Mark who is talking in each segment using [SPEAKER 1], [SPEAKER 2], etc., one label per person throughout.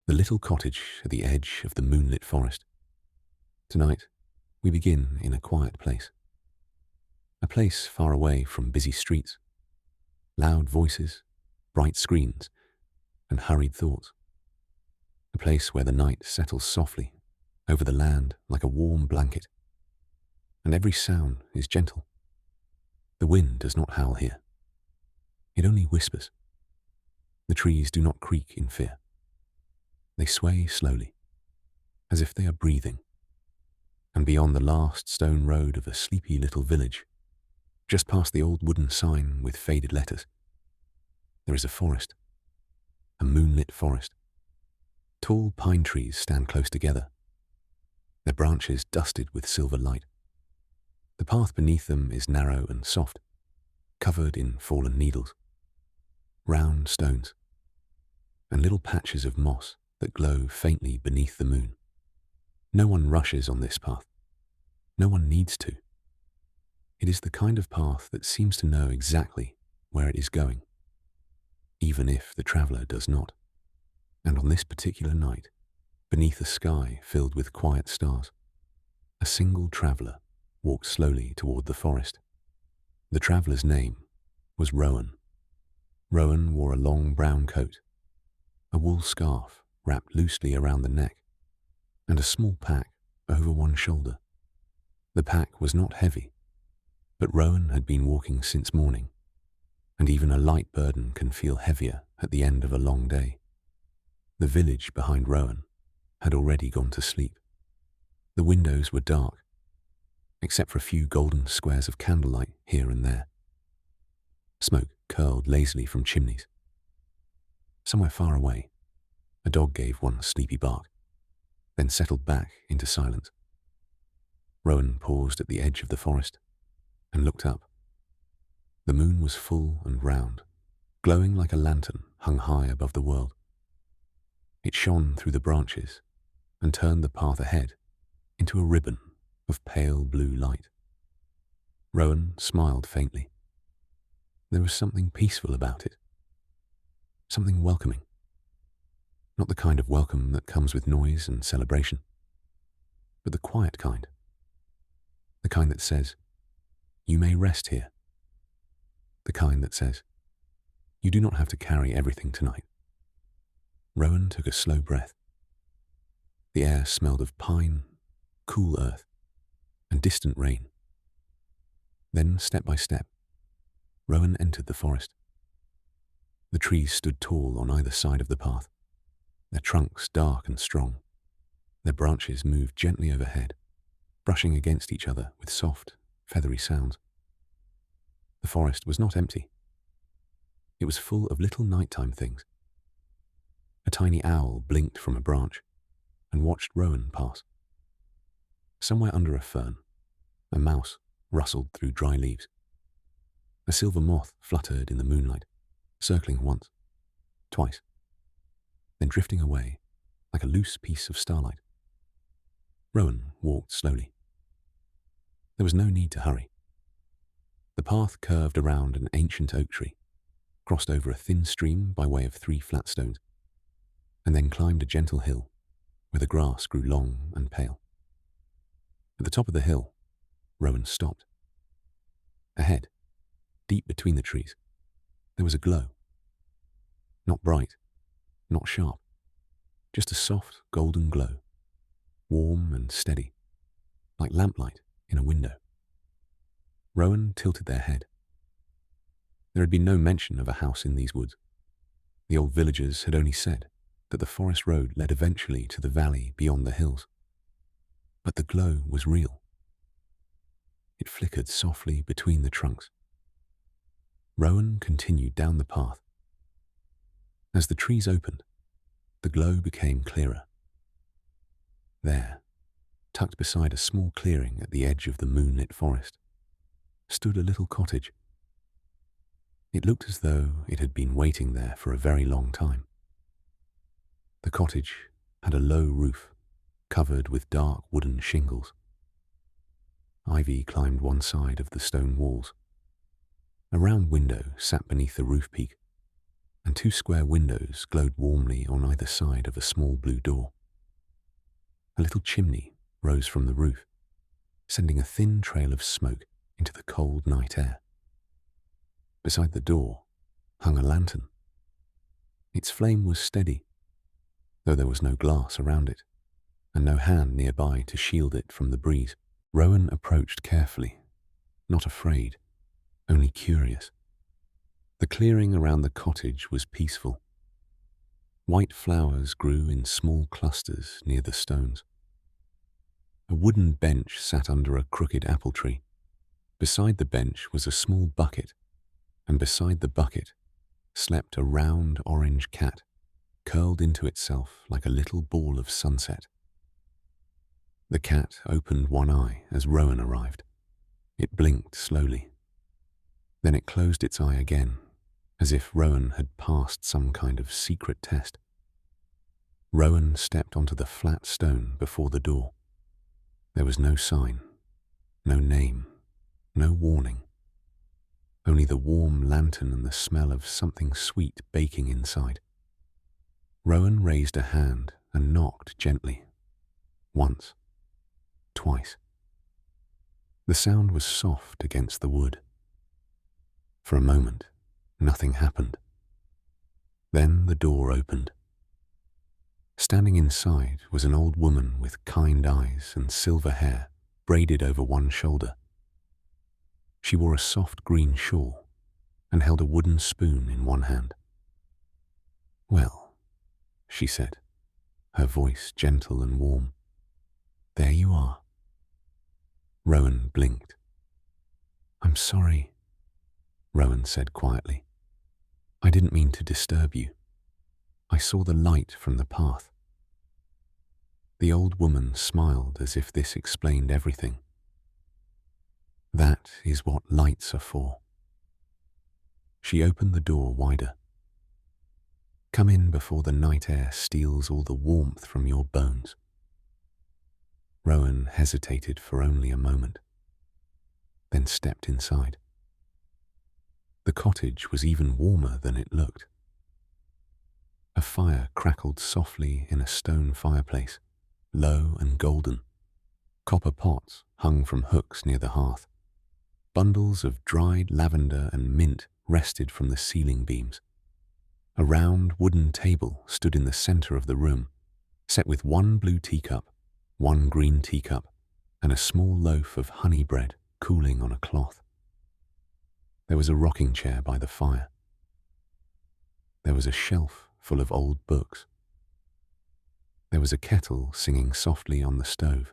[SPEAKER 1] The little cottage at the edge of the moonlit forest. Tonight, we begin in a quiet place. A place far away from busy streets, loud voices, bright screens, and hurried thoughts. A place where the night settles softly over the land like a warm blanket, and every sound is gentle. The wind does not howl here. It only whispers. The trees do not creak in fear. They sway slowly, as if they are breathing. And beyond the last stone road of a sleepy little village, just past the old wooden sign with faded letters, there is a forest, a moonlit forest. Tall pine trees stand close together, their branches dusted with silver light. The path beneath them is narrow and soft, covered in fallen needles, round stones, and little patches of moss that glow faintly beneath the moon. No one rushes on this path. No one needs to. It is the kind of path that seems to know exactly where it is going, even if the traveller does not. And on this particular night, beneath a sky filled with quiet stars, a single traveller walked slowly toward the forest. The traveller's name was Rowan. Rowan wore a long brown coat, a wool scarf wrapped loosely around the neck, and a small pack over one shoulder. The pack was not heavy, but Rowan had been walking since morning, and even a light burden can feel heavier at the end of a long day. The village behind Rowan had already gone to sleep. The windows were dark, except for a few golden squares of candlelight here and there. Smoke curled lazily from chimneys. Somewhere far away, a dog gave one sleepy bark, then settled back into silence. Rowan paused at the edge of the forest and looked up. The moon was full and round, glowing like a lantern hung high above the world. It shone through the branches and turned the path ahead into a ribbon of pale blue light. Rowan smiled faintly. There was something peaceful about it, something welcoming. Not the kind of welcome that comes with noise and celebration, but the quiet kind. The kind that says, "You may rest here." The kind that says, "You do not have to carry everything tonight." Rowan took a slow breath. The air smelled of pine, cool earth, and distant rain. Then, step by step, Rowan entered the forest. The trees stood tall on either side of the path, their trunks dark and strong. Their branches moved gently overhead, brushing against each other with soft, feathery sounds. The forest was not empty. It was full of little nighttime things. A tiny owl blinked from a branch and watched Rowan pass. Somewhere under a fern, a mouse rustled through dry leaves. A silver moth fluttered in the moonlight, circling once, twice, then drifting away like a loose piece of starlight. Rowan walked slowly. There was no need to hurry. The path curved around an ancient oak tree, crossed over a thin stream by way of 3 flat stones, and then climbed a gentle hill where the grass grew long and pale. At the top of the hill, Rowan stopped. Ahead, deep between the trees, there was a glow. Not bright, not sharp, just a soft golden glow, warm and steady, like lamplight in a window. Rowan tilted their head. There had been no mention of a house in these woods. The old villagers had only said that the forest road led eventually to the valley beyond the hills. But the glow was real. It flickered softly between the trunks. Rowan continued down the path. As the trees opened, the glow became clearer. There, tucked beside a small clearing at the edge of the moonlit forest, stood a little cottage. It looked as though it had been waiting there for a very long time. The cottage had a low roof, covered with dark wooden shingles. Ivy climbed one side of the stone walls. A round window sat beneath the roof peak, and two square windows glowed warmly on either side of a small blue door. A little chimney rose from the roof, sending a thin trail of smoke into the cold night air. Beside the door hung a lantern. Its flame was steady, though there was no glass around it, and no hand nearby to shield it from the breeze. Rowan approached carefully, not afraid, only curious. The clearing around the cottage was peaceful. White flowers grew in small clusters near the stones. A wooden bench sat under a crooked apple tree. Beside the bench was a small bucket, and beside the bucket slept a round orange cat, curled into itself like a little ball of sunset. The cat opened one eye as Rowan arrived. It blinked slowly. Then it closed its eye again, as if Rowan had passed some kind of secret test. Rowan stepped onto the flat stone before the door. There was no sign, no name, no warning. Only the warm lantern and the smell of something sweet baking inside. Rowan raised a hand and knocked gently. Once. Twice. The sound was soft against the wood. For a moment, nothing happened. Then the door opened. Standing inside was an old woman with kind eyes and silver hair braided over one shoulder. She wore a soft green shawl and held a wooden spoon in one hand. "Well," she said, her voice gentle and warm, "there you are." Rowan blinked. "I'm sorry," Rowan said quietly. "I didn't mean to disturb you. I saw the light from the path." The old woman smiled as if this explained everything. "That is what lights are for." She opened the door wider. "Come in before the night air steals all the warmth from your bones." Rowan hesitated for only a moment, then stepped inside. The cottage was even warmer than it looked. A fire crackled softly in a stone fireplace, low and golden. Copper pots hung from hooks near the hearth. Bundles of dried lavender and mint rested from the ceiling beams. A round wooden table stood in the center of the room, set with one blue teacup, one green teacup, and a small loaf of honey bread cooling on a cloth. There was a rocking chair by the fire. There was a shelf full of old books. There was a kettle singing softly on the stove.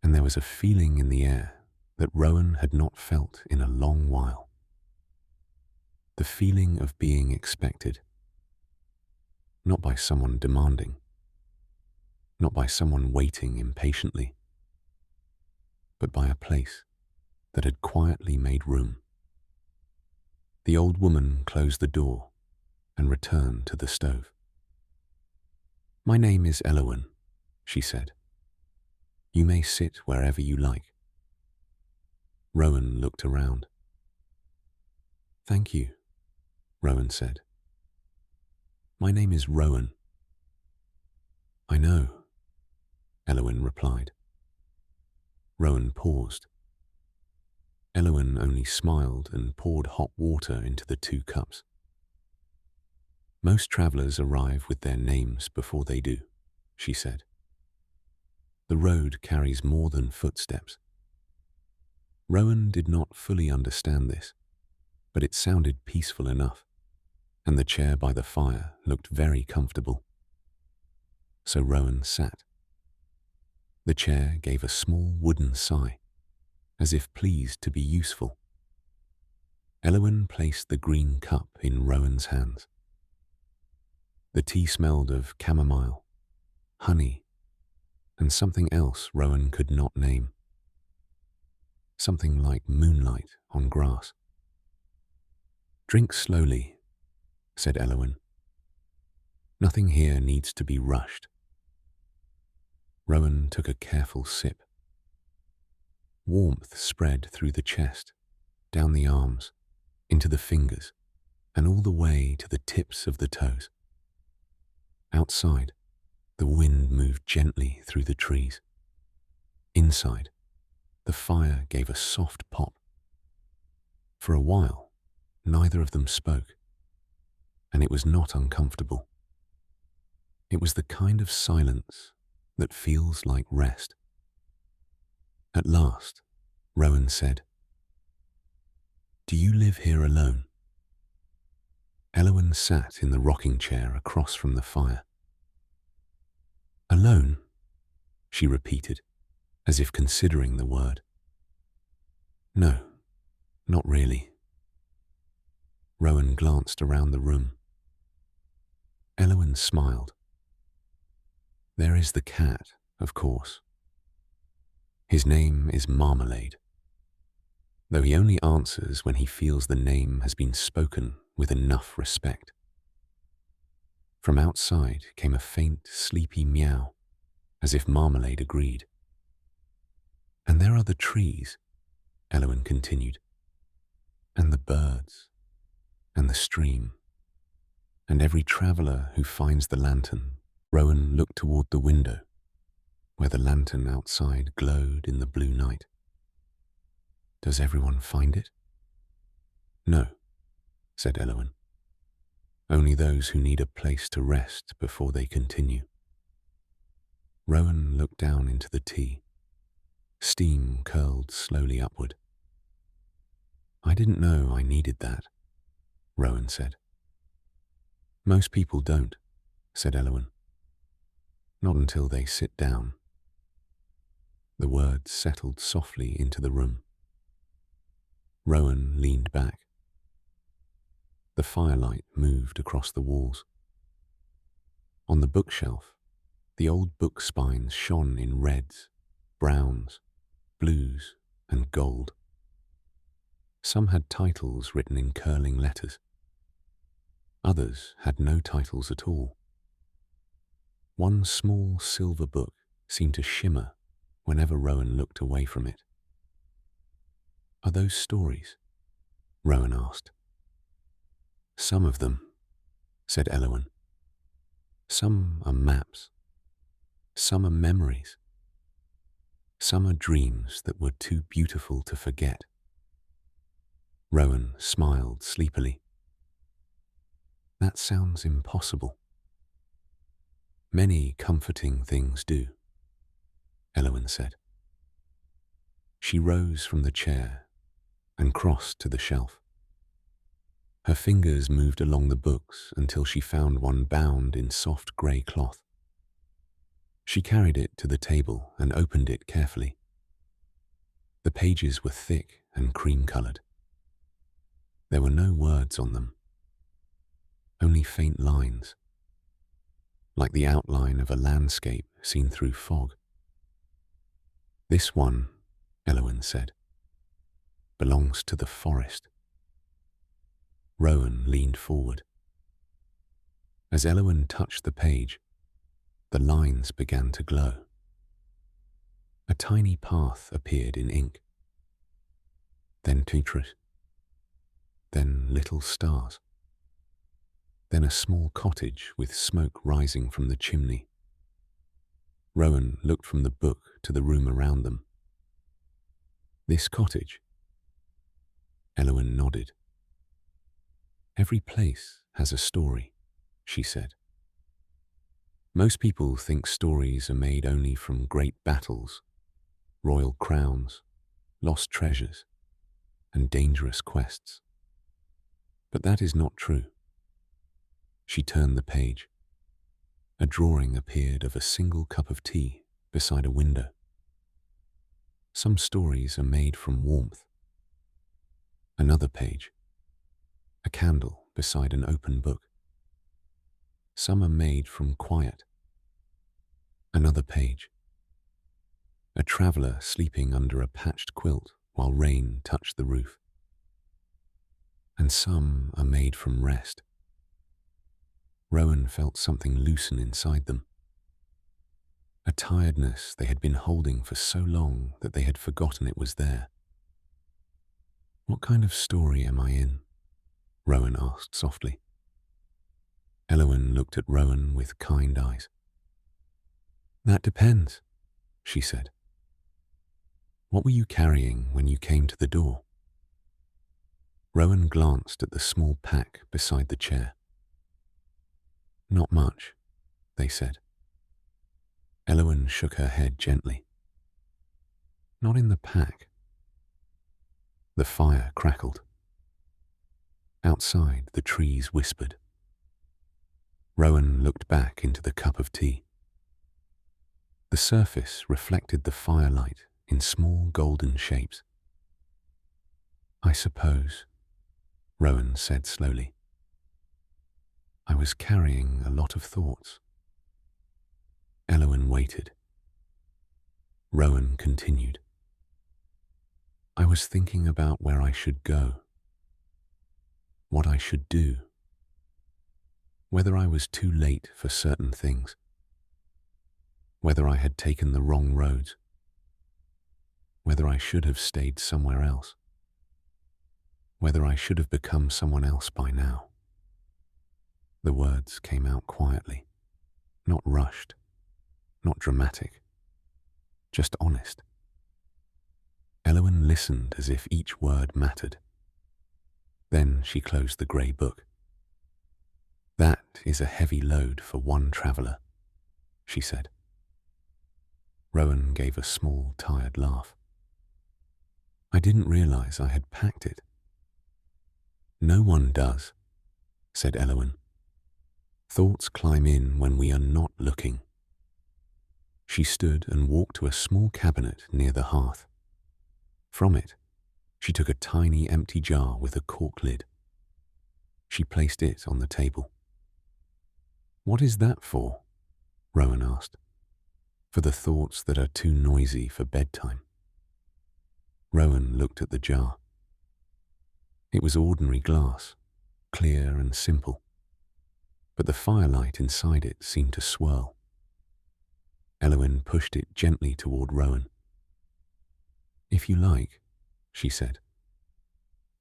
[SPEAKER 1] And there was a feeling in the air that Rowan had not felt in a long while. The feeling of being expected. Not by someone demanding. Not by someone waiting impatiently. But by a place that had quietly made room. The old woman closed the door and returned to the stove. "My name is Elowen," she said. "You may sit wherever you like." Rowan looked around. "Thank you," Rowan said. "My name is Rowan." "I know," Elowen replied. Rowan paused. Elowen only smiled and poured hot water into the 2 cups. "Most travelers arrive with their names before they do," she said. "The road carries more than footsteps." Rowan did not fully understand this, but it sounded peaceful enough, and the chair by the fire looked very comfortable. So Rowan sat. The chair gave a small wooden sigh, as if pleased to be useful. Elowen placed the green cup in Rowan's hands. The tea smelled of chamomile, honey, and something else Rowan could not name. Something like moonlight on grass. "Drink slowly," said Elowen. "Nothing here needs to be rushed." Rowan took a careful sip. Warmth spread through the chest, down the arms, into the fingers, and all the way to the tips of the toes. Outside, the wind moved gently through the trees. Inside, the fire gave a soft pop. For a while, neither of them spoke, and it was not uncomfortable. It was the kind of silence that feels like rest. At last, Rowan said, "Do you live here alone?" Elowen sat in the rocking chair across from the fire. "Alone?" she repeated, as if considering the word. "No, not really." Rowan glanced around the room. Elowen smiled. "There is the cat, of course. His name is Marmalade, though he only answers when he feels the name has been spoken with enough respect." From outside came a faint, sleepy meow, as if Marmalade agreed. "And there are the trees," Elowen continued, "and the birds, and the stream, and every traveller who finds the lantern." Rowan looked toward the window, where the lantern outside glowed in the blue night. "Does everyone find it?" "No," said Elowen. "Only those who need a place to rest before they continue." Rowan looked down into the tea. Steam curled slowly upward. "I didn't know I needed that," Rowan said. "Most people don't," said Elowen. "Not until they sit down." The words settled softly into the room. Rowan leaned back. The firelight moved across the walls. On the bookshelf, the old book spines shone in reds, browns, blues, and gold. Some had titles written in curling letters. Others had no titles at all. One small silver book seemed to shimmer whenever Rowan looked away from it. "Are those stories?" Rowan asked. "Some of them," said Elowen. "Some are maps. Some are memories. Some are dreams that were too beautiful to forget." Rowan smiled sleepily. "That sounds impossible." "Many comforting things do," Elowen said. She rose from the chair and crossed to the shelf. Her fingers moved along the books until she found one bound in soft grey cloth. She carried it to the table and opened it carefully. The pages were thick and cream-coloured. There were no words on them, only faint lines, like the outline of a landscape seen through fog. "This one," Elowen said, "belongs to the forest." Rowan leaned forward. As Elowen touched the page, the lines began to glow. A tiny path appeared in ink. Then Tetris. Then little stars. Then a small cottage with smoke rising from the chimney. Rowan looked from the book to the room around them. "This cottage?" Elowen nodded. "Every place has a story," she said. "Most people think stories are made only from great battles, royal crowns, lost treasures, and dangerous quests. But that is not true." She turned the page. A drawing appeared of a single cup of tea beside a window. "Some stories are made from warmth." Another page. A candle beside an open book. "Some are made from quiet." Another page. A traveller sleeping under a patched quilt while rain touched the roof. "And some are made from rest." Rowan felt something loosen inside them. A tiredness they had been holding for so long that they had forgotten it was there. "What kind of story am I in?" Rowan asked softly. Elowen looked at Rowan with kind eyes. That depends, she said. What were you carrying when you came to the door? Rowan glanced at the small pack beside the chair. Not much, they said. Elowen shook her head gently. Not in the pack. The fire crackled. Outside, the trees whispered. Rowan looked back into the cup of tea. The surface reflected the firelight in small golden shapes. I suppose, Rowan said slowly. I was carrying a lot of thoughts. Elowen waited. Rowan continued. I was thinking about where I should go, what I should do, whether I was too late for certain things, whether I had taken the wrong roads, whether I should have stayed somewhere else, whether I should have become someone else by now. The words came out quietly, not rushed, not dramatic, just honest. Elowen listened as if each word mattered. Then she closed the grey book. That is a heavy load for one traveller, she said. Rowan gave a small, tired laugh. I didn't realise I had packed it. No one does, said Elowen. Thoughts climb in when we are not looking. She stood and walked to a small cabinet near the hearth. From it, she took a tiny empty jar with a cork lid. She placed it on the table. What is that for? Rowan asked. For the thoughts that are too noisy for bedtime. Rowan looked at the jar. It was ordinary glass, clear and simple, but the firelight inside it seemed to swirl. Elowen pushed it gently toward Rowan. If you like, she said,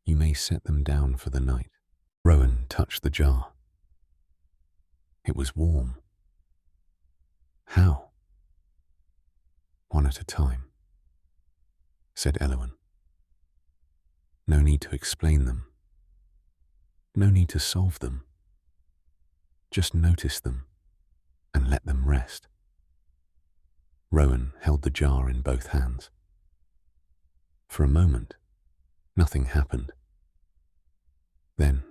[SPEAKER 1] you may set them down for the night. Rowan touched the jar. It was warm. How? One at a time, said Elowen. No need to explain them. No need to solve them. Just notice them and let them rest. Rowan held the jar in both hands. For a moment, nothing happened. Then,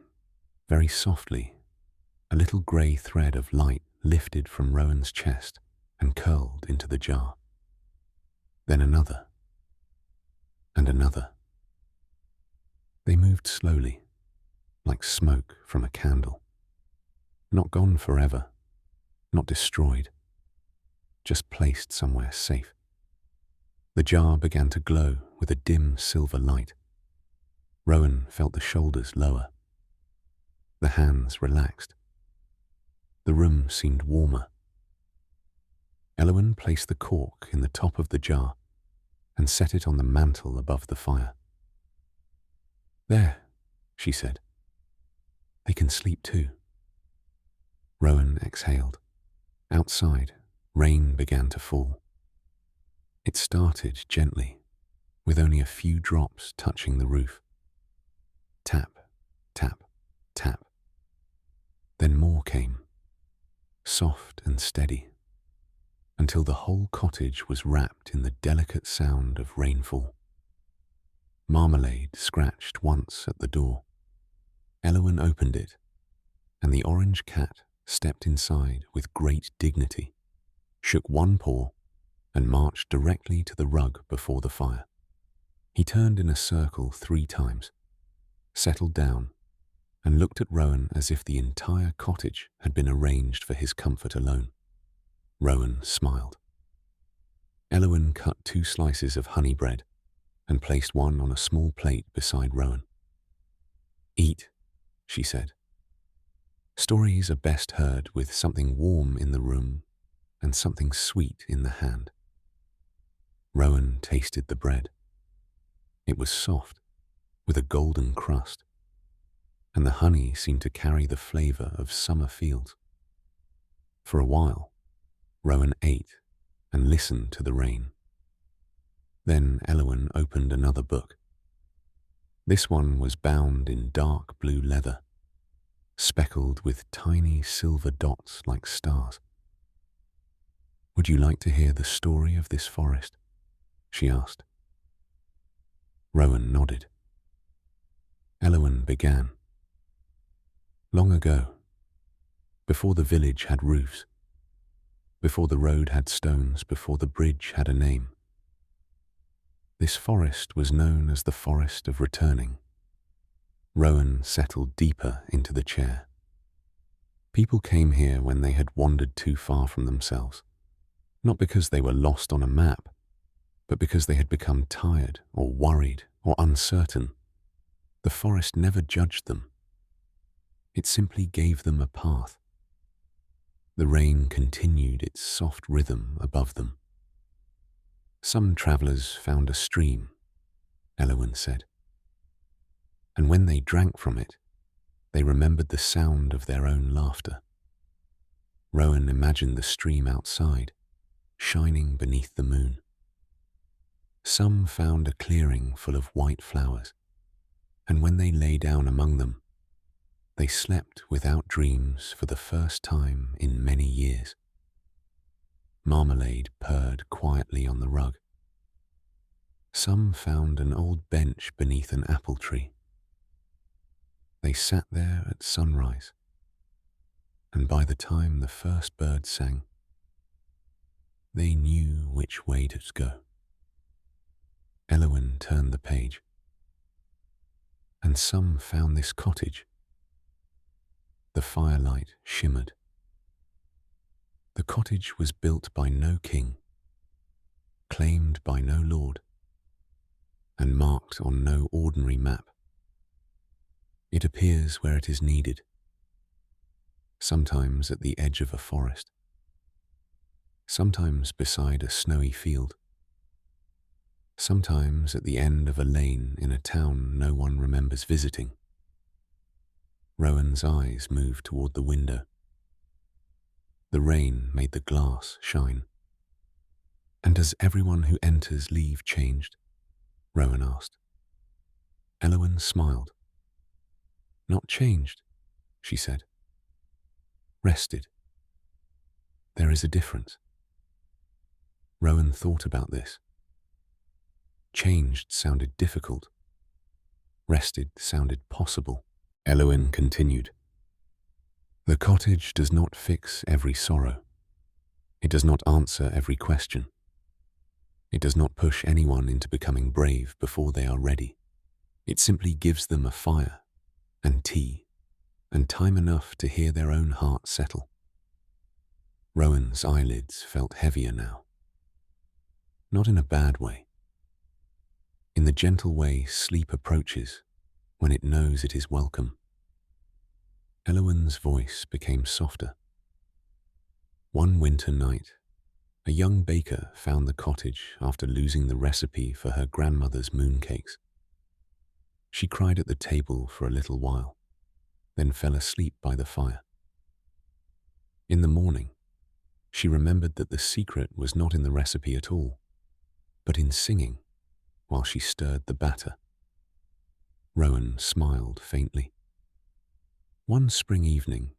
[SPEAKER 1] very softly, a little grey thread of light lifted from Rowan's chest and curled into the jar. Then another, and another. They moved slowly, like smoke from a candle. Not gone forever, not destroyed, just placed somewhere safe. The jar began to glow with a dim silver light. Rowan felt the shoulders lower. The hands relaxed. The room seemed warmer. Elowen placed the cork in the top of the jar and set it on the mantel above the fire. There, she said. They can sleep too. Rowan exhaled. Outside, rain began to fall. It started gently, with only a few drops touching the roof. Tap, tap, tap. Then more came, soft and steady, until the whole cottage was wrapped in the delicate sound of rainfall. Marmalade scratched once at the door. Elowen opened it, and the orange cat stepped inside with great dignity, shook one paw, and marched directly to the rug before the fire. He turned in a circle 3 times, settled down, and looked at Rowan as if the entire cottage had been arranged for his comfort alone. Rowan smiled. Elowen cut 2 slices of honey bread and placed one on a small plate beside Rowan. Eat, she said. Stories are best heard with something warm in the room and something sweet in the hand. Rowan tasted the bread. It was soft, with a golden crust, and the honey seemed to carry the flavor of summer fields. For a while, Rowan ate and listened to the rain. Then Elowen opened another book. This one was bound in dark blue leather, speckled with tiny silver dots like stars. "Would you like to hear the story of this forest?" she asked. Rowan nodded. Elowen began. Long ago, before the village had roofs, before the road had stones, before the bridge had a name, this forest was known as the Forest of Returning. Rowan settled deeper into the chair. People came here when they had wandered too far from themselves, not because they were lost on a map, but because they had become tired or worried or uncertain. The forest never judged them. It simply gave them a path. The rain continued its soft rhythm above them. Some travelers found a stream, Elowen said, and when they drank from it, they remembered the sound of their own laughter. Rowan imagined the stream outside, shining beneath the moon. Some found a clearing full of white flowers, and when they lay down among them, they slept without dreams for the first time in many years. Marmalade purred quietly on the rug. Some found an old bench beneath an apple tree. They sat there at sunrise, and by the time the first bird sang, they knew which way to go. Elowen turned the page. And some found this cottage. The firelight shimmered. The cottage was built by no king, claimed by no lord, and marked on no ordinary map. It appears where it is needed, sometimes at the edge of a forest, sometimes beside a snowy field, sometimes at the end of a lane in a town no one remembers visiting. Rowan's eyes moved toward the window. The rain made the glass shine. "And does everyone who enters leave changed?" Rowan asked. Elowen smiled. "Not changed," she said. "Rested. There is a difference." Rowan thought about this. Changed sounded difficult. Rested sounded possible. Elowen continued. "The cottage does not fix every sorrow. It does not answer every question. It does not push anyone into becoming brave before they are ready. It simply gives them a fire and tea and time enough to hear their own heart settle." Rowan's eyelids felt heavier now. Not in a bad way. In the gentle way sleep approaches when it knows it is welcome. Elowen's voice became softer. One winter night, a young baker found the cottage after losing the recipe for her grandmother's mooncakes. She cried at the table for a little while, then fell asleep by the fire. In the morning, she remembered that the secret was not in the recipe at all, but in singing while she stirred the batter. Rowan smiled faintly. One spring evening,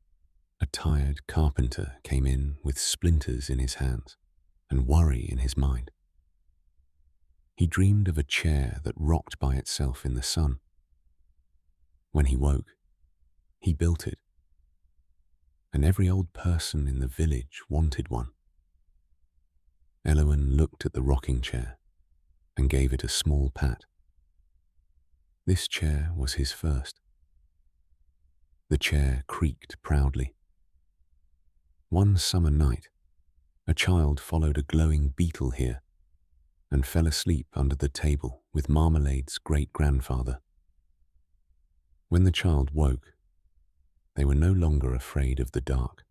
[SPEAKER 1] a tired carpenter came in with splinters in his hands and worry in his mind. He dreamed of a chair that rocked by itself in the sun. When he woke, he built it, and every old person in the village wanted one. Elowen looked at the rocking chair and gave it a small pat. This chair was his first. The chair creaked proudly. One summer night, a child followed a glowing beetle here and fell asleep under the table with Marmalade's great-grandfather. When the child woke, they were no longer afraid of the dark.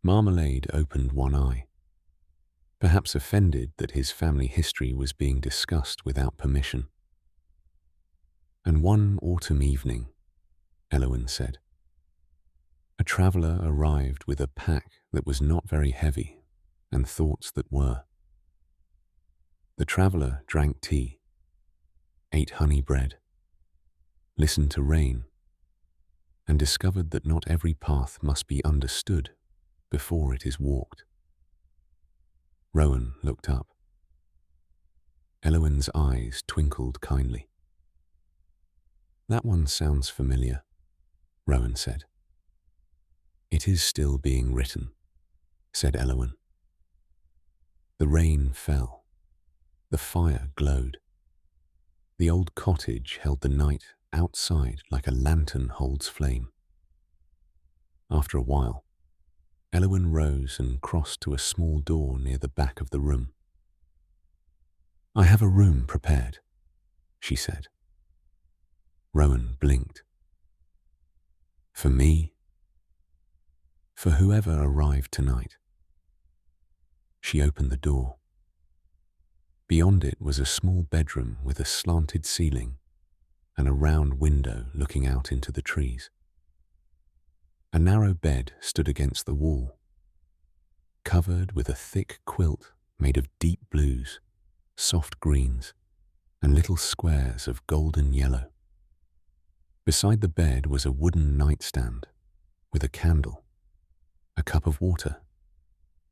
[SPEAKER 1] Marmalade opened one eye, perhaps offended that his family history was being discussed without permission. And one autumn evening, Elowen said. A traveller arrived with a pack that was not very heavy and thoughts that were. The traveller drank tea, ate honey bread, listened to rain, and discovered that not every path must be understood before it is walked. Rowan looked up. Elowen's eyes twinkled kindly. That one sounds familiar, Rowan said. It is still being written, said Elowen. The rain fell. The fire glowed. The old cottage held the night outside like a lantern holds flame. After a while, Elowen rose and crossed to a small door near the back of the room. I have a room prepared, she said. Rowan blinked. For me? For whoever arrived tonight. She opened the door. Beyond it was a small bedroom with a slanted ceiling and a round window looking out into the trees. A narrow bed stood against the wall, covered with a thick quilt made of deep blues, soft greens, and little squares of golden yellow. Beside the bed was a wooden nightstand with a candle, a cup of water,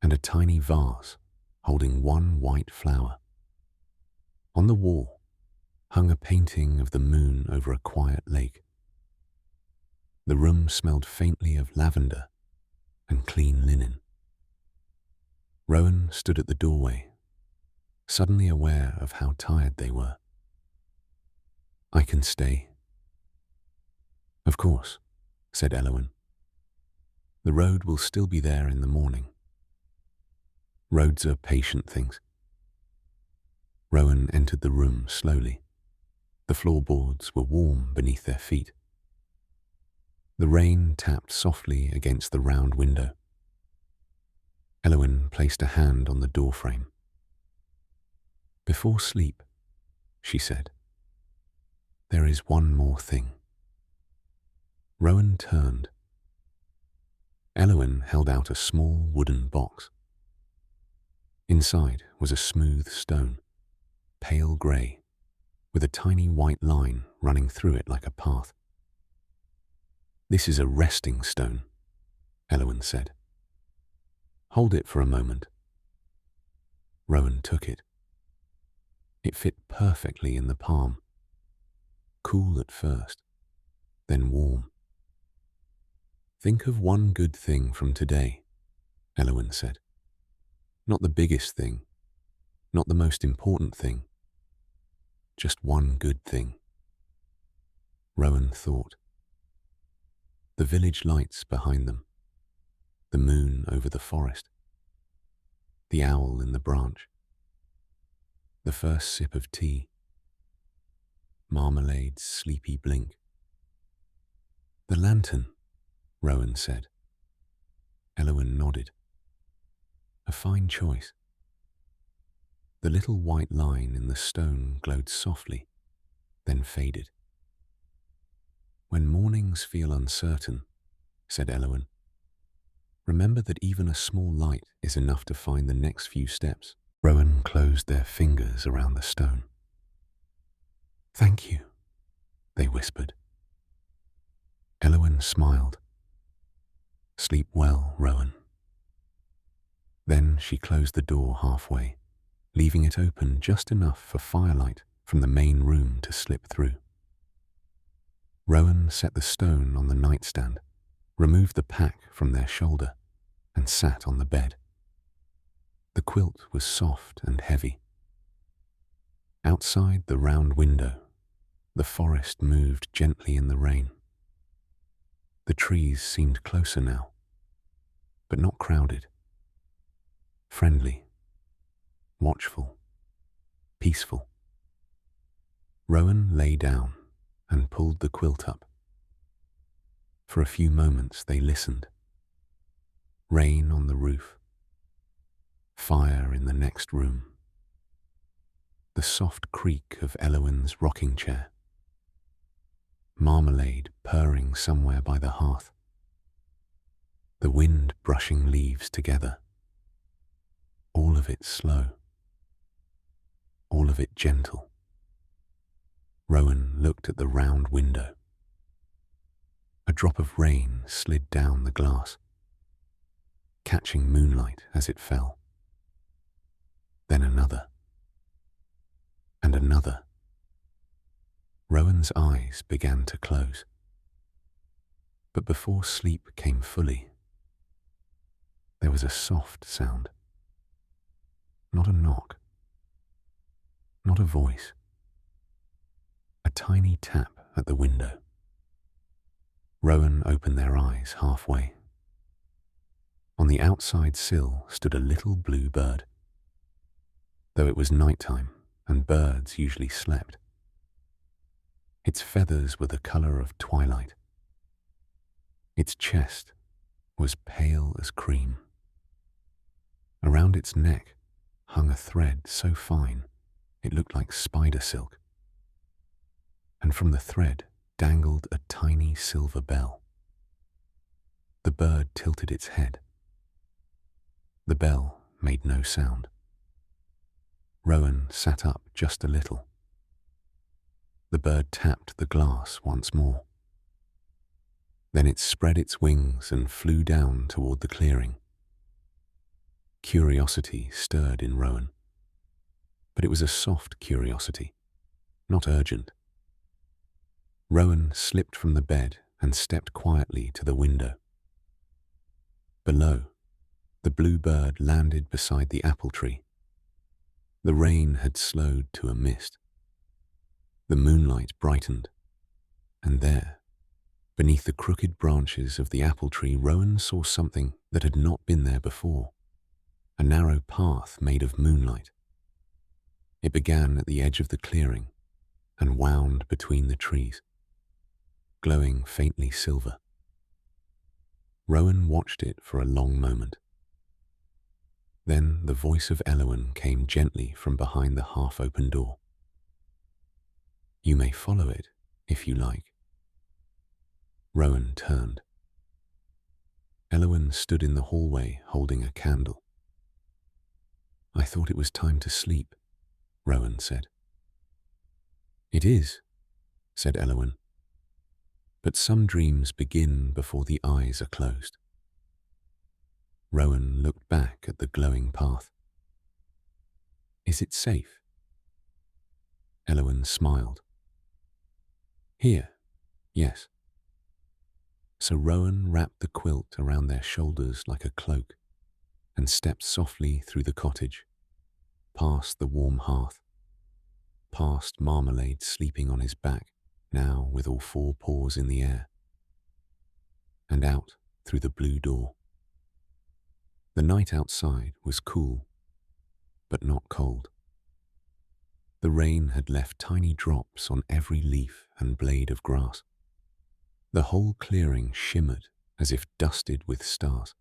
[SPEAKER 1] and a tiny vase holding one white flower. On the wall hung a painting of the moon over a quiet lake. The room smelled faintly of lavender and clean linen. Rowan stood at the doorway, suddenly aware of how tired they were. I can stay. Of course, said Elowen. The road will still be there in the morning. Roads are patient things. Rowan entered the room slowly. The floorboards were warm beneath their feet. The rain tapped softly against the round window. Elowen placed a hand on the doorframe. Before sleep, she said, there is one more thing. Rowan turned. Elowen held out a small wooden box. Inside was a smooth stone, pale grey, with a tiny white line running through it like a path. This is a resting stone, Elowen said. Hold it for a moment. Rowan took it. It fit perfectly in the palm. Cool at first, then warm. Think of one good thing from today, Elowen said. Not the biggest thing, not the most important thing. Just one good thing. Rowan thought. The village lights behind them, the moon over the forest, the owl in the branch, the first sip of tea, Marmalade's sleepy blink. The lantern, Rowan said. Elowen nodded. A fine choice. The little white line in the stone glowed softly, then faded. When mornings feel uncertain, said Elowen, remember that even a small light is enough to find the next few steps. Rowan closed their fingers around the stone. Thank you, they whispered. Elowen smiled. Sleep well, Rowan. Then she closed the door halfway, leaving it open just enough for firelight from the main room to slip through. Rowan set the stone on the nightstand, removed the pack from their shoulder, and sat on the bed. The quilt was soft and heavy. Outside the round window, the forest moved gently in the rain. The trees seemed closer now, but not crowded. Friendly, watchful, peaceful. Rowan lay down and pulled the quilt up. For a few moments they listened. Rain on the roof, fire in the next room, the soft creak of Elowen's rocking chair. Marmalade purring somewhere by the hearth, the wind brushing leaves together, all of it slow, all of it gentle. Rowan looked at the round window. A drop of rain slid down the glass, catching moonlight as it fell. Then another, and another. Rowan's eyes began to close. But before sleep came fully, there was a soft sound. Not a knock, not a voice. A tiny tap at the window. Rowan opened their eyes halfway. On the outside sill stood a little blue bird. Though it was nighttime and birds usually slept, its feathers were the colour of twilight. Its chest was pale as cream. Around its neck hung a thread so fine it looked like spider silk, and from the thread dangled a tiny silver bell. The bird tilted its head. The bell made no sound. Rowan sat up just a little. The bird tapped the glass once more. Then it spread its wings and flew down toward the clearing. Curiosity stirred in Rowan, but it was a soft curiosity, not urgent. Rowan slipped from the bed and stepped quietly to the window. Below, the blue bird landed beside the apple tree. The rain had slowed to a mist. The moonlight brightened, and there, beneath the crooked branches of the apple tree, Rowan saw something that had not been there before. A narrow path made of moonlight. It began at the edge of the clearing and wound between the trees, glowing faintly silver. Rowan watched it for a long moment. Then the voice of Elowen came gently from behind the half-open door. "You may follow it, if you like." Rowan turned. Elowen stood in the hallway holding a candle. "I thought it was time to sleep," Rowan said. "It is," said Elowen. "But some dreams begin before the eyes are closed." Rowan looked back at the glowing path. "Is it safe?" Elowen smiled. "Here, yes." So Rowan wrapped the quilt around their shoulders like a cloak and stepped softly through the cottage, past the warm hearth, past Marmalade sleeping on his back, now with all four paws in the air, and out through the blue door. The night outside was cool, but not cold. The rain had left tiny drops on every leaf and blade of grass. The whole clearing shimmered as if dusted with stars.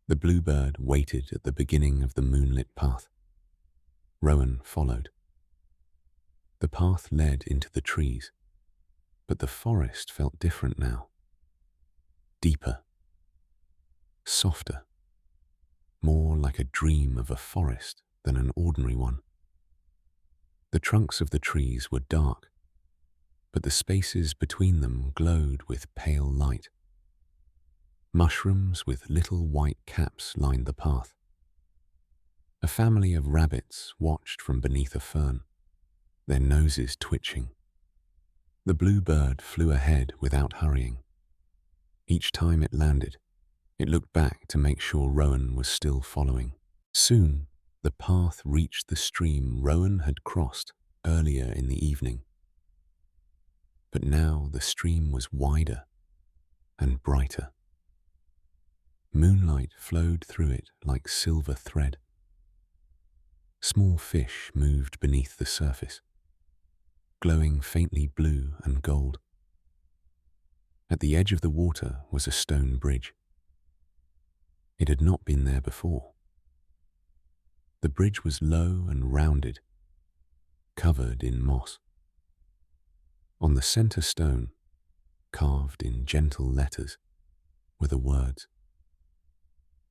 [SPEAKER 1] The bluebird waited at the beginning of the moonlit path. Rowan followed. The path led into the trees, but the forest felt different now. Deeper, softer, more like a dream of a forest than an ordinary one. The trunks of the trees were dark, but the spaces between them glowed with pale light. Mushrooms with little white caps lined the path. A family of rabbits watched from beneath a fern, their noses twitching. The blue bird flew ahead without hurrying. Each time it landed, it looked back to make sure Rowan was still following. Soon, the path reached the stream Rowan had crossed earlier in the evening. But now the stream was wider and brighter. Moonlight flowed through it like silver thread. Small fish moved beneath the surface, glowing faintly blue and gold. At the edge of the water was a stone bridge. It had not been there before. The bridge was low and rounded, covered in moss. On the center stone, carved in gentle letters, were the words,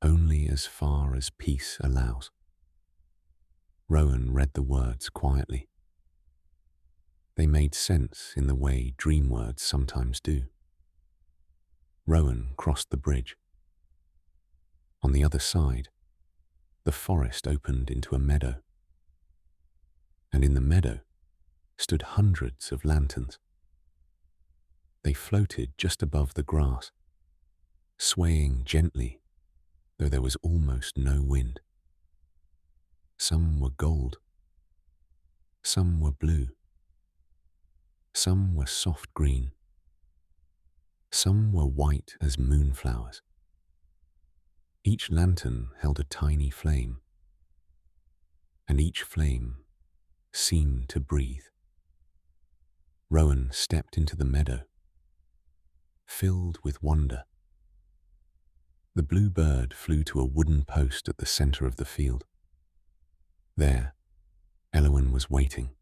[SPEAKER 1] "Only as far as peace allows." Rowan read the words quietly. They made sense in the way dream words sometimes do. Rowan crossed the bridge. On the other side, the forest opened into a meadow. And in the meadow stood hundreds of lanterns. They floated just above the grass, swaying gently, though there was almost no wind. Some were gold. Some were blue. Some were soft green. Some were white as moonflowers. Each lantern held a tiny flame, and each flame seemed to breathe. Rowan stepped into the meadow, filled with wonder. The blue bird flew to a wooden post at the center of the field. There, Elowen was waiting.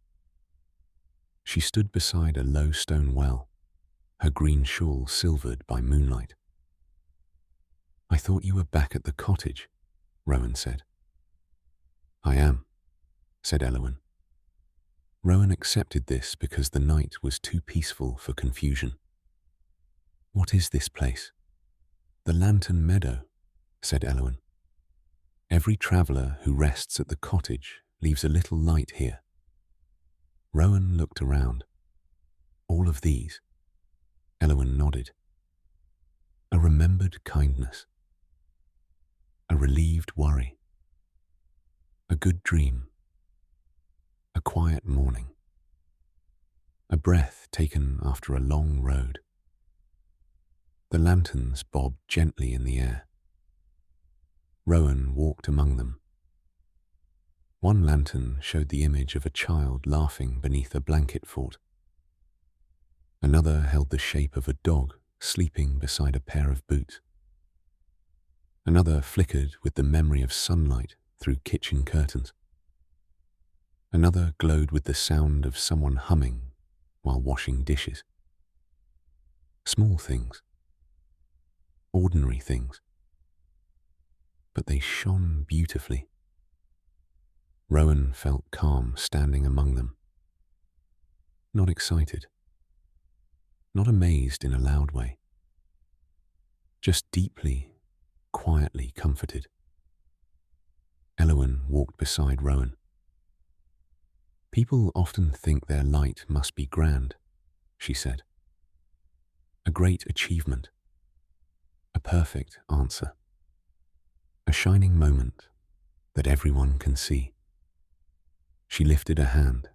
[SPEAKER 1] She stood beside a low stone well, her green shawl silvered by moonlight. "I thought you were back at the cottage," Rowan said. "I am," said Elowen. Rowan accepted this because the night was too peaceful for confusion. "What is this place?" "The Lantern Meadow," said Elowen. "Every traveller who rests at the cottage leaves a little light here." Rowan looked around. "All of these?" Elowen nodded. "A remembered kindness. A relieved worry. A good dream. A quiet morning. A breath taken after a long road." The lanterns bobbed gently in the air. Rowan walked among them. One lantern showed the image of a child laughing beneath a blanket fort. Another held the shape of a dog sleeping beside a pair of boots. Another flickered with the memory of sunlight through kitchen curtains. Another glowed with the sound of someone humming while washing dishes. Small things. Ordinary things. But they shone beautifully. Rowan felt calm standing among them. Not excited. Not amazed in a loud way. Just deeply, quietly comforted. Elowen walked beside Rowan. "People often think their light must be grand," she said. "A great achievement. A perfect answer. A shining moment that everyone can see." She lifted a hand,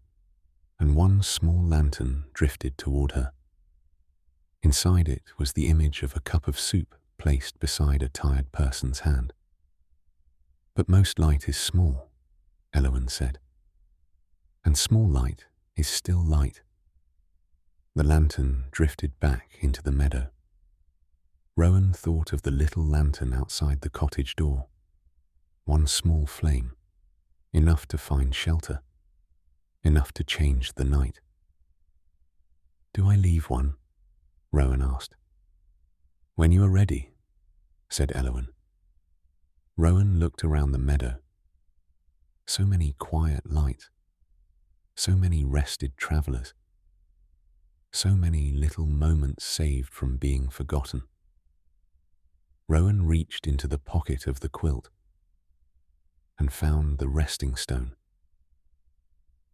[SPEAKER 1] and one small lantern drifted toward her. Inside it was the image of a cup of soup placed beside a tired person's hand. "But most light is small," Elowen said. "And small light is still light." The lantern drifted back into the meadow. Rowan thought of the little lantern outside the cottage door. One small flame, enough to find shelter, enough to change the night. "Do I leave one?" Rowan asked. "When you are ready," said Elowen. Rowan looked around the meadow. So many quiet lights. So many rested travellers. So many little moments saved from being forgotten. Rowan reached into the pocket of the quilt and found the resting stone.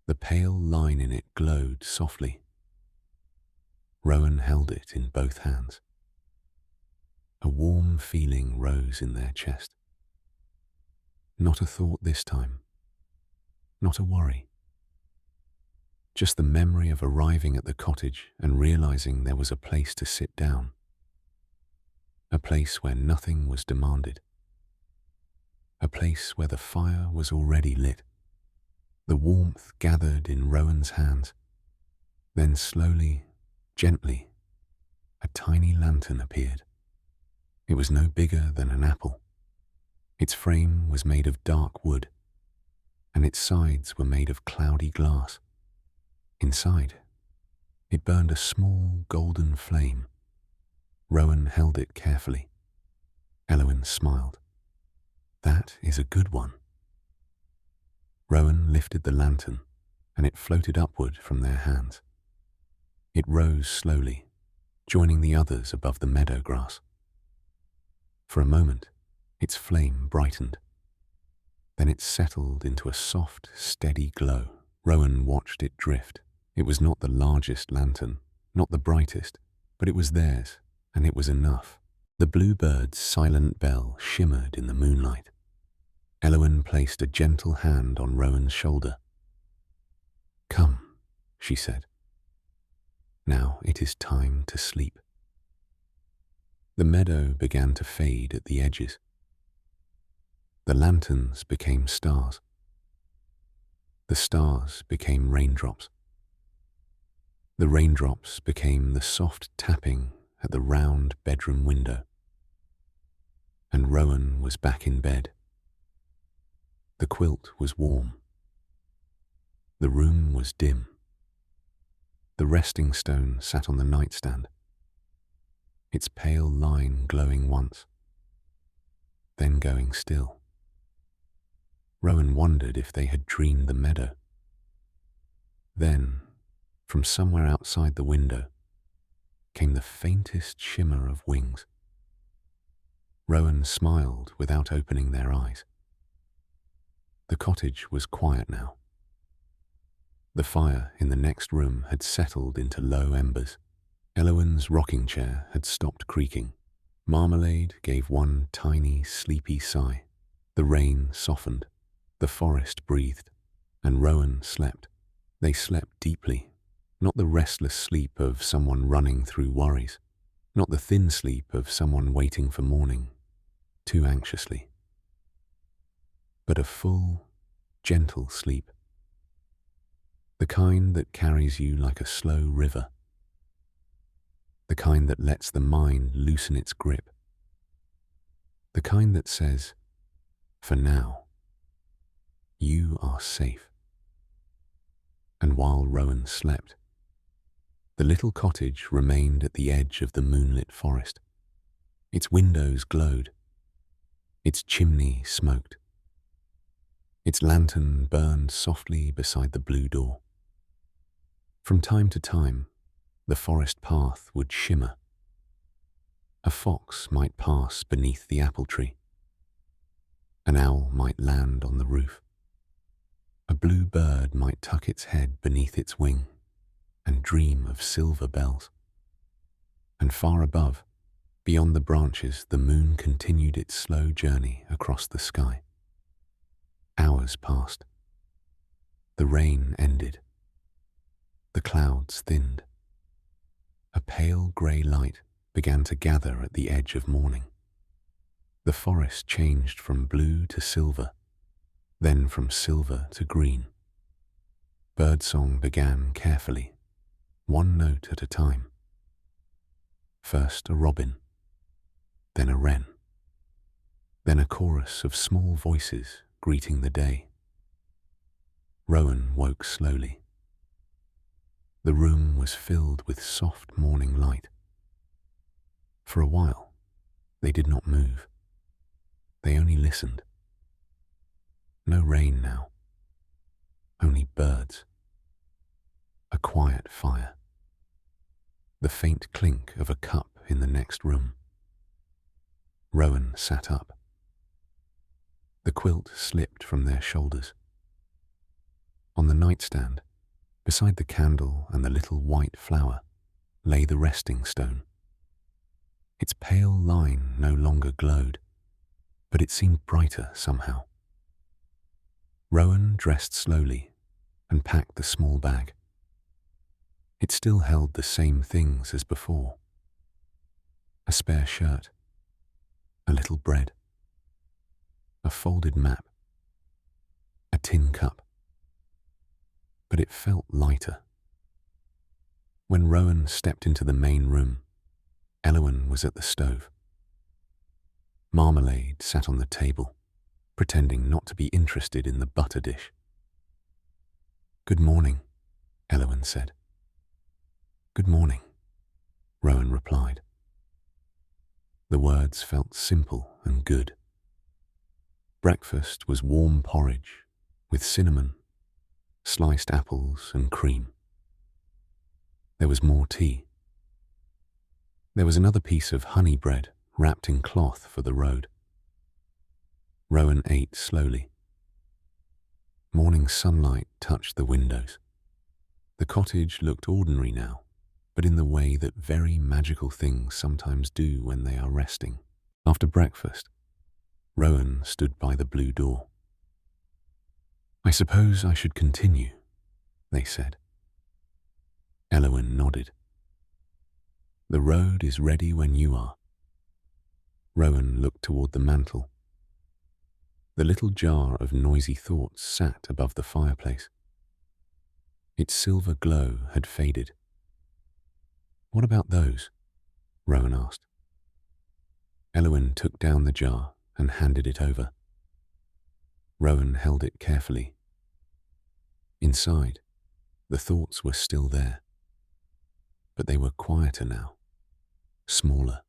[SPEAKER 1] The pale line in it glowed softly. Rowan held it in both hands. A warm feeling rose in their chest. Not a thought this time. Not a worry. Just the memory of arriving at the cottage and realizing there was a place to sit down. A place where nothing was demanded. A place where the fire was already lit. The warmth gathered in Rowan's hands. Then slowly, gently, a tiny lantern appeared. It was no bigger than an apple. Its frame was made of dark wood, and its sides were made of cloudy glass. Inside, It burned a small golden flame. Rowan held it carefully. Elowen smiled. "That is a good one." Rowan lifted the lantern, and it floated upward from their hands. It rose slowly, joining the others above the meadow grass. For a moment, its flame brightened. Then it settled into a soft, steady glow. Rowan watched it drift. It was not the largest lantern, not the brightest, but it was theirs, and it was enough. The bluebird's silent bell shimmered in the moonlight. Elowen placed a gentle hand on Rowan's shoulder. "Come," she said. "Now it is time to sleep." The meadow began to fade at the edges. The lanterns became stars. The stars became raindrops. The raindrops became the soft tapping at the round bedroom window. And Rowan was back in bed. The quilt was warm. The room was dim. The resting stone sat on the nightstand, its pale line glowing once, then going still. Rowan wondered if they had dreamed the meadow. Then, from somewhere outside the window, came the faintest shimmer of wings. Rowan smiled without opening their eyes. The cottage was quiet now. The fire in the next room had settled into low embers. Elowen's rocking chair had stopped creaking. Marmalade gave one tiny, sleepy sigh. The rain softened. The forest breathed, and Rowan slept. They slept deeply, not the restless sleep of someone running through worries, not the thin sleep of someone waiting for morning, too anxiously, but a full, gentle sleep. The kind that carries you like a slow river. The kind that lets the mind loosen its grip. The kind that says, "For now, you are safe." And while Rowan slept, the little cottage remained at the edge of the moonlit forest. Its windows glowed. Its chimney smoked. Its lantern burned softly beside the blue door. From time to time, the forest path would shimmer. A fox might pass beneath the apple tree. An owl might land on the roof. A blue bird might tuck its head beneath its wing and dream of silver bells. And far above, beyond the branches, the moon continued its slow journey across the sky. Hours passed. The rain ended. The clouds thinned. A pale grey light began to gather at the edge of morning. The forest changed from blue to silver, then from silver to green. Birdsong began carefully, one note at a time. First a robin, then a wren, then a chorus of small voices greeting the day. Rowan woke slowly. The room was filled with soft morning light. For a while, they did not move. They only listened. No rain now. Only birds. A quiet fire. The faint clink of a cup in the next room. Rowan sat up. The quilt slipped from their shoulders. On the nightstand, beside the candle and the little white flower, lay the resting stone. Its pale line no longer glowed, but it seemed brighter somehow. Rowan dressed slowly and packed the small bag. It still held the same things as before. A spare shirt, a little bread, a folded map, a tin cup. But it felt lighter. When Rowan stepped into the main room, Elowen was at the stove. Marmalade sat on the table, pretending not to be interested in the butter dish. "Good morning," Elowen said. Good morning, Rowan replied. The words felt simple and good. Breakfast was warm porridge with cinnamon, sliced apples and cream. There was more tea. There was another piece of honey bread wrapped in cloth for the road. Rowan ate slowly. Morning sunlight touched the windows. The cottage looked ordinary now, but in the way that very magical things sometimes do when they are resting. After breakfast, Rowan stood by the blue door. I suppose I should continue, they said. Elowen nodded. The road is ready when you are. Rowan looked toward the mantel. The little jar of noisy thoughts sat above the fireplace. Its silver glow had faded. What about those? Rowan asked. Elowen took down the jar and handed it over. Rowan held it carefully. Inside, the thoughts were still there, but they were quieter now, smaller,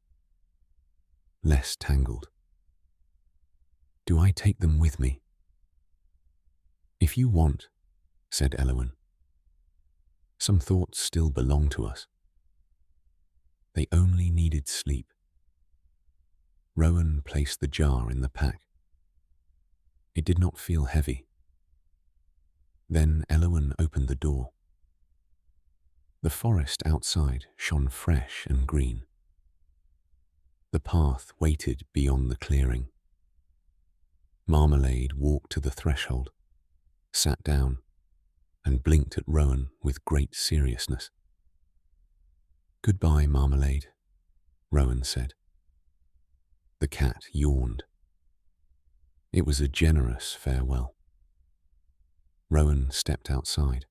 [SPEAKER 1] less tangled. Do I take them with me? If you want, said Elowen. Some thoughts still belong to us. They only needed sleep. Rowan placed the jar in the pack. It did not feel heavy. Then Elowen opened the door. The forest outside shone fresh and green. The path waited beyond the clearing. Marmalade walked to the threshold, sat down, and blinked at Rowan with great seriousness. Goodbye, Marmalade, Rowan said. The cat yawned. It was a generous farewell. Rowan stepped outside.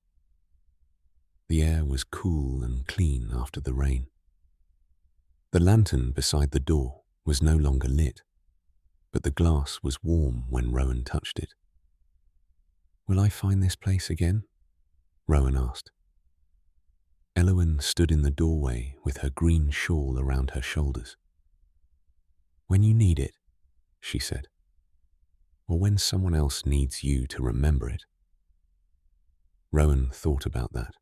[SPEAKER 1] The air was cool and clean after the rain. The lantern beside the door was no longer lit, but the glass was warm when Rowan touched it. Will I find this place again? Rowan asked. Elowen stood in the doorway with her green shawl around her shoulders. When you need it, she said, or when someone else needs you to remember it. Rowan thought about that.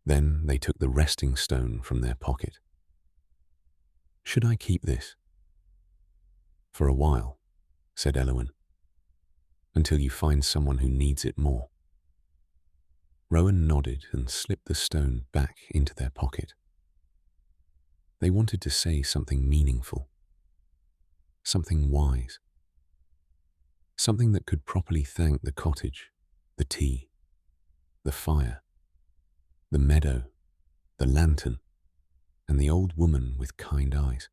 [SPEAKER 1] Then they took the resting stone from their pocket. Should I keep this? For a while, said Elowen, until you find someone who needs it more. Rowan nodded and slipped the stone back into their pocket. They wanted to say something meaningful, something wise, something that could properly thank the cottage, the tea, the fire, the meadow, the lantern, and the old woman with kind eyes.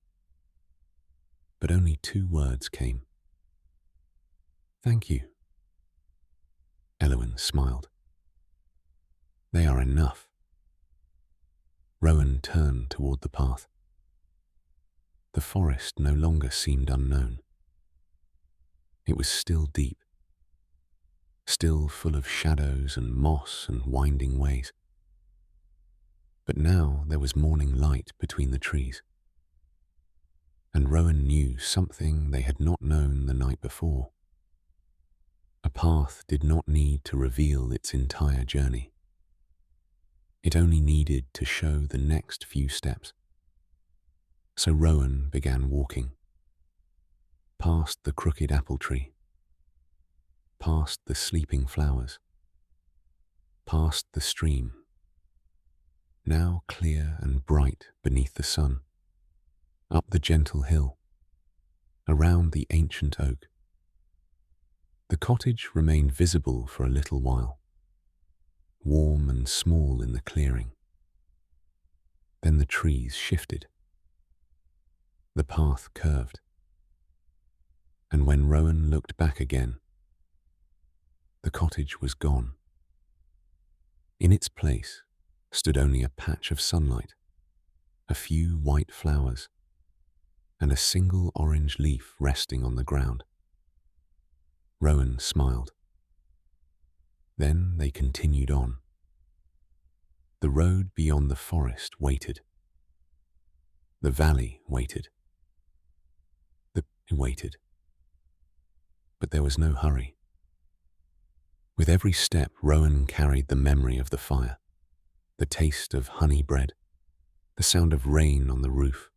[SPEAKER 1] But only 2 words came. Thank you. Elowen smiled. They are enough. Rowan turned toward the path. The forest no longer seemed unknown. It was still deep, still full of shadows and moss and winding ways. But now there was morning light between the trees. And Rowan knew something they had not known the night before. A path did not need to reveal its entire journey. It only needed to show the next few steps. So Rowan began walking. Past the crooked apple tree. Past the sleeping flowers. Past the stream, now clear and bright beneath the sun. Up the gentle hill. Around the ancient oak. The cottage remained visible for a little while, warm and small in the clearing. Then the trees shifted. The path curved. And when Rowan looked back again, the cottage was gone. In its place stood only a patch of sunlight, a few white flowers, and a single orange leaf resting on the ground. Rowan smiled. Then they continued on. The road beyond the forest waited. The valley waited. The waited. But there was no hurry. With every step, Rowan carried the memory of the fire, the taste of honey bread, the sound of rain on the roof,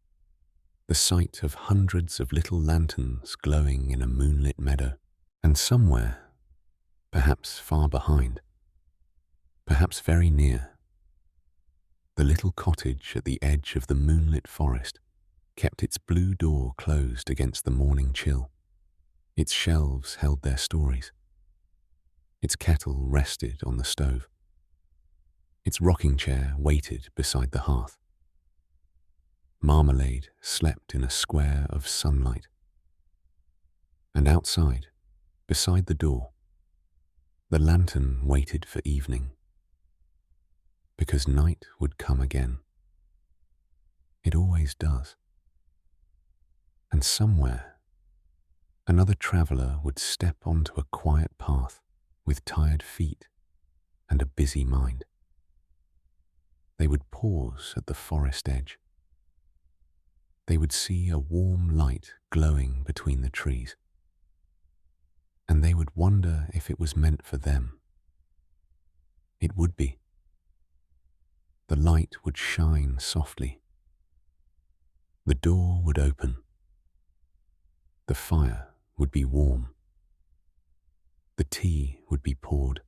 [SPEAKER 1] the sight of hundreds of little lanterns glowing in a moonlit meadow. And somewhere, perhaps far behind, perhaps very near, the little cottage at the edge of the moonlit forest kept its blue door closed against the morning chill. Its shelves held their stories. Its kettle rested on the stove. Its rocking chair waited beside the hearth. Marmalade slept in a square of sunlight. And outside, beside the door, the lantern waited for evening, because night would come again. It always does. And somewhere, another traveller would step onto a quiet path with tired feet and a busy mind. They would pause at the forest edge. They would see a warm light glowing between the trees, and they would wonder if it was meant for them. It would be. The light would shine softly. The door would open. The fire would be warm. The tea would be poured.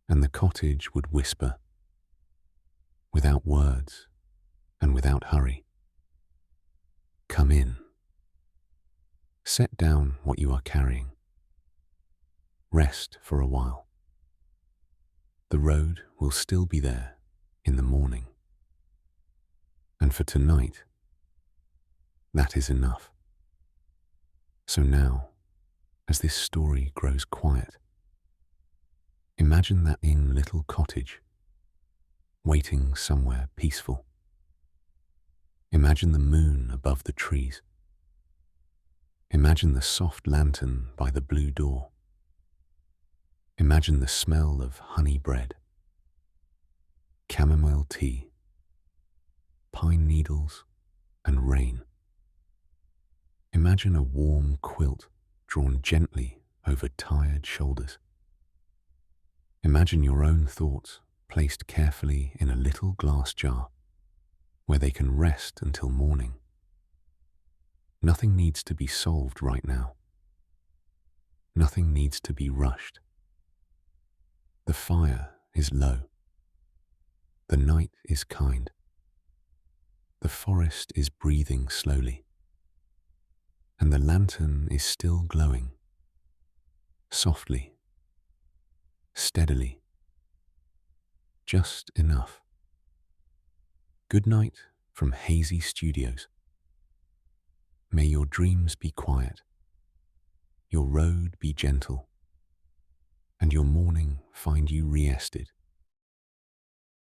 [SPEAKER 1] And the cottage would whisper, without words and without hurry, "Come in. Set down what you are carrying. Rest for a while. The road will still be there in the morning. And for tonight, that is enough." So now, as this story grows quiet, imagine that in little cottage, waiting somewhere peaceful. Imagine the moon above the trees. Imagine the soft lantern by the blue door. Imagine the smell of honey bread, chamomile tea, pine needles, and rain. Imagine a warm quilt drawn gently over tired shoulders. Imagine your own thoughts placed carefully in a little glass jar where they can rest until morning. Nothing needs to be solved right now. Nothing needs to be rushed. The fire is low. The night is kind. The forest is breathing slowly. And the lantern is still glowing, softly, steadily, just enough. Good night from Hazey Studios. May your dreams be quiet, your road be gentle, and your morning find you rested.